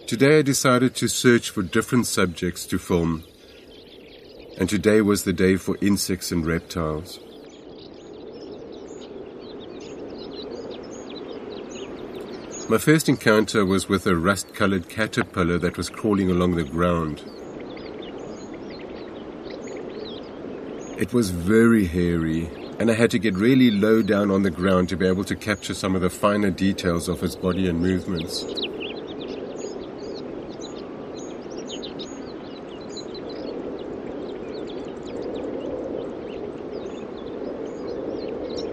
Today I decided to search for different subjects to film, and today was the day for insects and reptiles. My first encounter was with a rust-colored caterpillar that was crawling along the ground. It was very hairy, and I had to get really low down on the ground to be able to capture some of the finer details of its body and movements.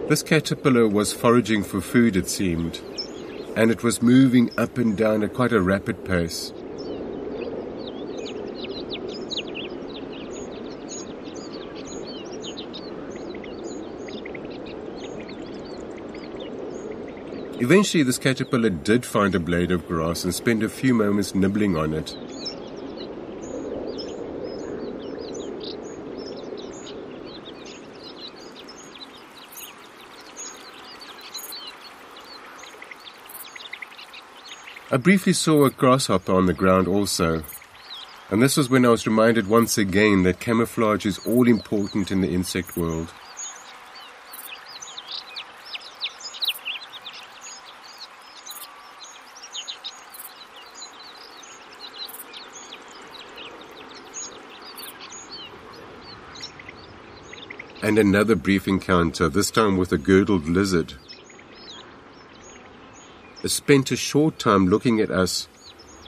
This caterpillar was foraging for food, it seemed, and it was moving up and down at quite a rapid pace. Eventually this caterpillar did find a blade of grass and spent a few moments nibbling on it. I briefly saw a grasshopper on the ground also, and this was when I was reminded once again that camouflage is all important in the insect world. And another brief encounter, this time with a girdled lizard. It spent a short time looking at us,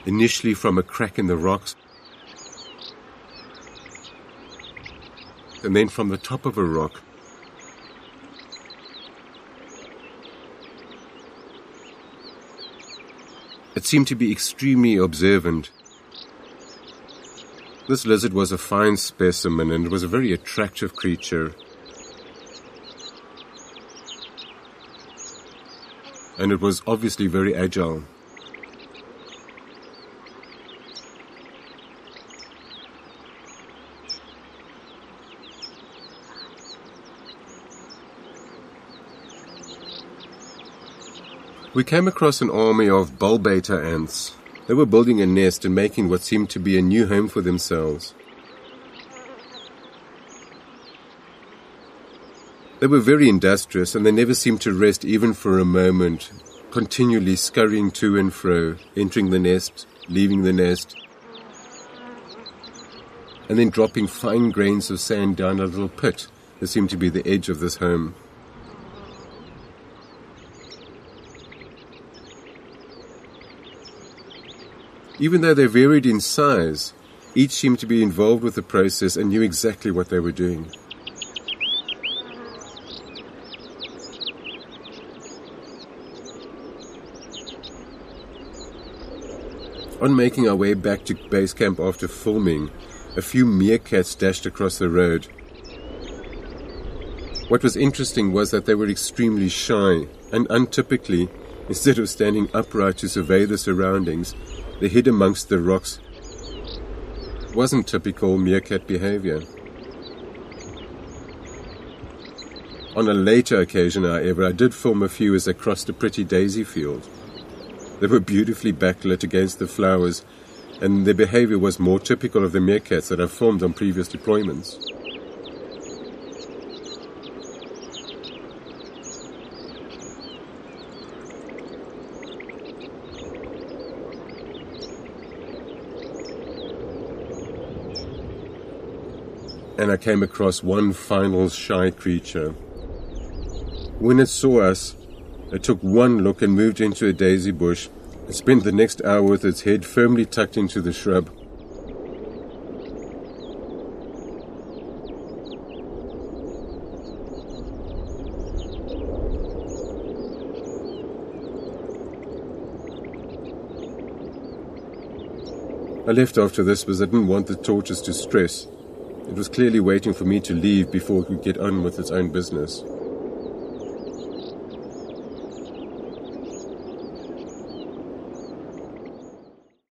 initially from a crack in the rocks, and then from the top of a rock. It seemed to be extremely observant. This lizard was a fine specimen and it was a very attractive creature. And it was obviously very agile. We came across an army of bulbator ants. They were building a nest and making what seemed to be a new home for themselves. They were very industrious and they never seemed to rest even for a moment, continually scurrying to and fro, entering the nest, leaving the nest, and then dropping fine grains of sand down a little pit that seemed to be the edge of this home. Even though they varied in size, each seemed to be involved with the process and knew exactly what they were doing. On making our way back to base camp after filming, a few meerkats dashed across the road. What was interesting was that they were extremely shy, and untypically, instead of standing upright to survey the surroundings, they hid amongst the rocks. It wasn't typical meerkat behavior. On a later occasion, however, I did film a few as they crossed a pretty daisy field. They were beautifully backlit against the flowers, and their behavior was more typical of the meerkats that I've filmed on previous deployments. And I came across one final shy creature. When it saw us, it took one look and moved into a daisy bush and spent the next hour with its head firmly tucked into the shrub. I left after this because I didn't want the tortoise to stress. It was clearly waiting for me to leave before it could get on with its own business.